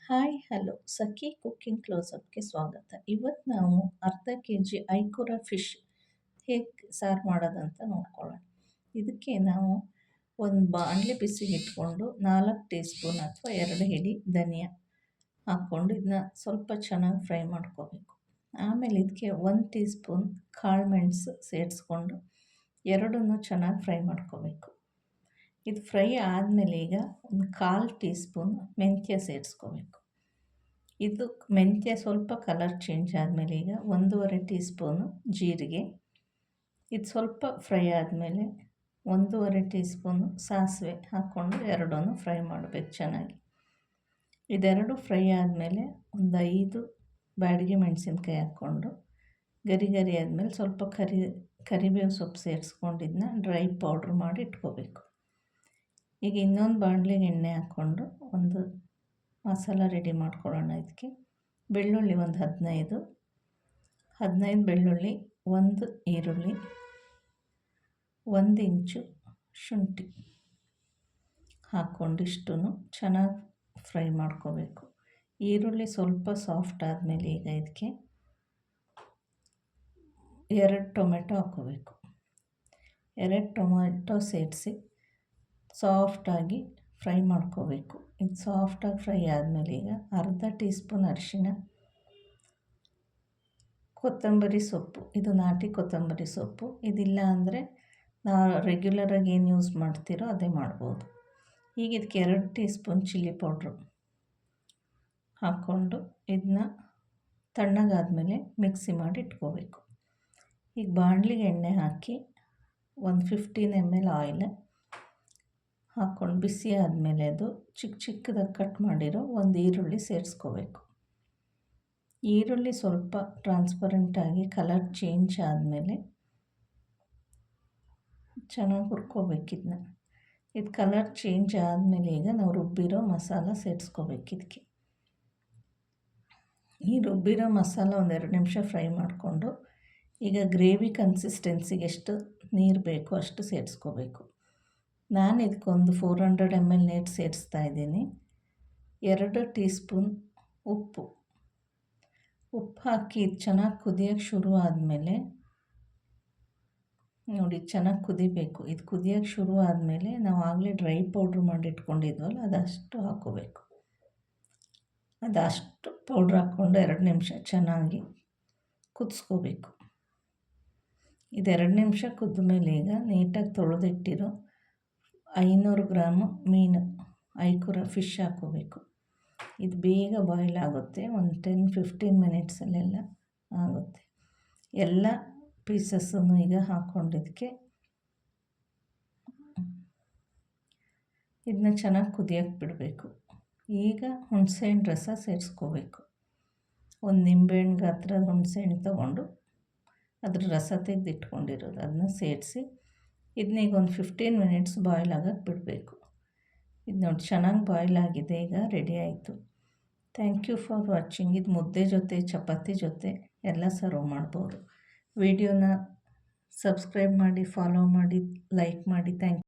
Hi hello ಸಖಿ cooking ಕ್ಲೋಸಪ್ಗೆ ಸ್ವಾಗತ. ಇವತ್ತು ನಾವು ಅರ್ಧ ಕೆಜಿ ಐಕುರ ಫಿಶ್ ಹೇಗೆ ಸಾರು ಮಾಡೋದಂತ ನೋಡ್ಕೊಳ್ಳೋಣ. ಇದಕ್ಕೆ ನಾವು ಒಂದು ಬಾಣಲೆ ಬಿಸಿಗೆ ಇಟ್ಕೊಂಡು 4 ಟೀ ಸ್ಪೂನ್ ಅಥವಾ 2 ಹಿಡಿ ಧನಿಯಾ ಹಾಕ್ಕೊಂಡು ಇದನ್ನ ಸ್ವಲ್ಪ ಚೆನ್ನಾಗಿ ಫ್ರೈ ಮಾಡ್ಕೋಬೇಕು. ಆಮೇಲೆ ಇದಕ್ಕೆ 1 ಟೀ ಸ್ಪೂನ್ ಕಾಳು ಮೆಣಸು ಸೇರಿಸ್ಕೊಂಡು ಎರಡನ್ನೂ ಚೆನ್ನಾಗಿ ಫ್ರೈ ಮಾಡ್ಕೋಬೇಕು. ಇದು ಫ್ರೈ ಆದಮೇಲೆ ಈಗ ಒಂದು 1/4 ಟೀ ಸ್ಪೂನ್ ಮೆಂತ್ಯ ಸೇರಿಸ್ಕೋಬೇಕು. ಇದು ಮೆಂತ್ಯ ಸ್ವಲ್ಪ ಕಲರ್ ಚೇಂಜ್ ಆದಮೇಲೆ ಈಗ 1/2 ಟೀ ಸ್ಪೂನು ಜೀರಿಗೆ, ಇದು ಸ್ವಲ್ಪ ಫ್ರೈ ಆದಮೇಲೆ 1/2 ಟೀ ಸ್ಪೂನು ಸಾಸಿವೆ ಹಾಕ್ಕೊಂಡು ಎರಡನ್ನೂ ಫ್ರೈ ಮಾಡಬೇಕು ಚೆನ್ನಾಗಿ. ಇದೆರಡು ಫ್ರೈ ಆದಮೇಲೆ ಒಂದು 5 ಬ್ಯಾಡಗಿ ಮೆಣಸಿನ್ಕಾಯಿ ಹಾಕ್ಕೊಂಡು ಗರಿ ಗರಿ ಆದಮೇಲೆ ಸ್ವಲ್ಪ ಕರಿಬೇವು ಸೊಪ್ಪು ಸೇರಿಸ್ಕೊಂಡು ಇದನ್ನ ಡ್ರೈ ಪೌಡ್ರ್ ಮಾಡಿ ಇಟ್ಕೋಬೇಕು. ಈಗ ಇನ್ನೊಂದು ಬಾಣಲೆಗೆ ಎಣ್ಣೆ ಹಾಕ್ಕೊಂಡು ಒಂದು ಮಸಾಲ ರೆಡಿ ಮಾಡ್ಕೊಳ್ಳೋಣ. ಇದಕ್ಕೆ ಬೆಳ್ಳುಳ್ಳಿ ಒಂದು 15 ಬೆಳ್ಳುಳ್ಳಿ, 1 ಈರುಳ್ಳಿ, 1 ಇಂಚು ಶುಂಠಿ ಹಾಕ್ಕೊಂಡು ಇಷ್ಟನ್ನು ಚೆನ್ನಾಗಿ ಫ್ರೈ ಮಾಡ್ಕೋಬೇಕು. ಈರುಳ್ಳಿ ಸ್ವಲ್ಪ ಸಾಫ್ಟ್ ಆದಮೇಲೆ ಈಗ ಇದಕ್ಕೆ 2 ಟೊಮೆಟೊ ಹಾಕ್ಕೋಬೇಕು. 2 ಟೊಮೆಟೊ ಸೇರಿಸಿ ಸಾಫ್ಟಾಗಿ ಫ್ರೈ ಮಾಡ್ಕೋಬೇಕು. ಇದು ಸಾಫ್ಟಾಗಿ ಫ್ರೈ ಆದಮೇಲೆ ಈಗ ಅರ್ಧ ಟೀ ಸ್ಪೂನ್ ಅರಿಶಿಣ, ಕೊತ್ತಂಬರಿ ಸೊಪ್ಪು, ಇದು ನಾಟಿ ಕೊತ್ತಂಬರಿ ಸೊಪ್ಪು, ಇದಿಲ್ಲ ಅಂದರೆ ನಾವು ರೆಗ್ಯುಲರಾಗಿ ಏನು ಯೂಸ್ ಮಾಡ್ತೀರೋ ಅದೇ ಮಾಡ್ಬೋದು. ಈಗ ಇದಕ್ಕೆ 2 ಟೀ ಸ್ಪೂನ್ ಚಿಲ್ಲಿ ಪೌಡ್ರು ಹಾಕ್ಕೊಂಡು ಇದನ್ನ ತಣ್ಣಗಾದಮೇಲೆ ಮಿಕ್ಸಿ ಮಾಡಿ ಇಟ್ಕೋಬೇಕು. ಈಗ ಬಾಣಲಿಗೆ ಎಣ್ಣೆ ಹಾಕಿ ಒಂದು 15 ml ಆಯಿಲ್ ಹಾಕ್ಕೊಂಡು ಬಿಸಿ ಆದಮೇಲೆ ಅದು ಚಿಕ್ಕದಾಗಿ ಕಟ್ ಮಾಡಿರೋ ಒಂದು ಈರುಳ್ಳಿ ಸೇರಿಸ್ಕೋಬೇಕು. ಈರುಳ್ಳಿ ಸ್ವಲ್ಪ ಟ್ರಾನ್ಸ್ಪರೆಂಟಾಗಿ ಕಲರ್ ಚೇಂಜ್ ಆದಮೇಲೆ ಚೆನ್ನಾಗಿ ಹುರ್ಕೋಬೇಕು ಇದನ್ನ. ಇದು ಕಲರ್ ಚೇಂಜ್ ಆದಮೇಲೆ ಈಗ ನಾವು ರುಬ್ಬಿರೋ ಮಸಾಲ ಸೇರಿಸ್ಕೋಬೇಕು ಇದಕ್ಕೆ. ಈ ರುಬ್ಬಿರೋ ಮಸಾಲ ಒಂದು 2 ನಿಮಿಷ ಫ್ರೈ ಮಾಡಿಕೊಂಡು ಈಗ ಗ್ರೇವಿ ಕನ್ಸಿಸ್ಟೆನ್ಸಿಗೆ ಎಷ್ಟು ನೀರು ಬೇಕೋ ಅಷ್ಟು ಸೇರಿಸ್ಕೋಬೇಕು. ನಾನು ಇದಕ್ಕೊಂದು 400 ml ನೀರು ಸೇರಿಸ್ತಾ ಇದ್ದೀನಿ. 2 ಟೀ ಸ್ಪೂನ್ ಉಪ್ಪು ಹಾಕಿ ಇದು ಚೆನ್ನಾಗಿ ಕುದಿಯೋಕ್ಕೆ ಶುರು ಆದಮೇಲೆ ನೋಡಿ ಚೆನ್ನಾಗಿ ಕುದಿಬೇಕು. ಇದು ಕುದಿಯೋಕ್ಕೆ ಶುರು ಆದಮೇಲೆ ನಾವು ಆಗಲೇ ಡ್ರೈ ಪೌಡ್ರ್ ಮಾಡಿ ಇಟ್ಕೊಂಡಿದ್ವಲ್ಲ ಅದಷ್ಟು ಹಾಕ್ಕೋಬೇಕು. ಅದಷ್ಟು ಪೌಡ್ರ್ ಹಾಕ್ಕೊಂಡು 2 ನಿಮಿಷ ಚೆನ್ನಾಗಿ ಕುದಿಸ್ಕೋಬೇಕು. ಇದು 2 ನಿಮಿಷ ಕುದ್ದ ಮೇಲೆ ಈಗ ನೀಟಾಗಿ ತೊಳೆದಿಟ್ಟಿರೋ 500 ಗ್ರಾಮು ಮೀನು ಐಕುರ ಫಿಶ್ ಹಾಕ್ಕೋಬೇಕು. ಇದು ಬೇಗ ಬಾಯ್ಲ್ ಆಗುತ್ತೆ, ಒಂದು 10-15 ಮಿನಿಟ್ಸಲ್ಲೆಲ್ಲ ಆಗುತ್ತೆ. ಎಲ್ಲ ಪೀಸಸ್ಸನ್ನು ಈಗ ಹಾಕ್ಕೊಂಡಿದ್ದಕ್ಕೆ ಇದನ್ನ ಚೆನ್ನಾಗಿ ಕುದಿಯೋಕ್ಕೆ ಬಿಡಬೇಕು. ಈಗ ಹುಣಸೆಹಣ್ಣು ರಸ ಸೇರಿಸ್ಕೋಬೇಕು. ಒಂದು ನಿಂಬೆಹಣ್ಣು ಗಾತ್ರದ ಹುಣಸೆಹಣ್ಣು ತೊಗೊಂಡು ಅದ್ರ ರಸ ತೆಗೆದಿಟ್ಕೊಂಡಿರೋದು ಅದನ್ನ ಸೇರಿಸಿ ಇದನ್ನೀಗ ಒಂದು 15 ಮಿನಿಟ್ಸ್ ಬಾಯ್ಲ್ ಆಗೋಕ್ಕೆ ಬಿಡಬೇಕು. ಇದು ನೋಡಿ ಚೆನ್ನಾಗಿ ಬಾಯ್ಲ್ ಆಗಿದೆ, ಈಗ ರೆಡಿ ಆಯಿತು. Thank you for watching. ಇದು ಮುದ್ದೆ ಜೊತೆ ಚಪಾತಿ ಜೊತೆ ಎಲ್ಲ ಸರ್ವ್ ಮಾಡ್ಬೋದು. ವಿಡಿಯೋನ ಸಬ್ಸ್ಕ್ರೈಬ್ ಮಾಡಿ, ಫಾಲೋ ಮಾಡಿ, ಲೈಕ್ ಮಾಡಿ. Thank you.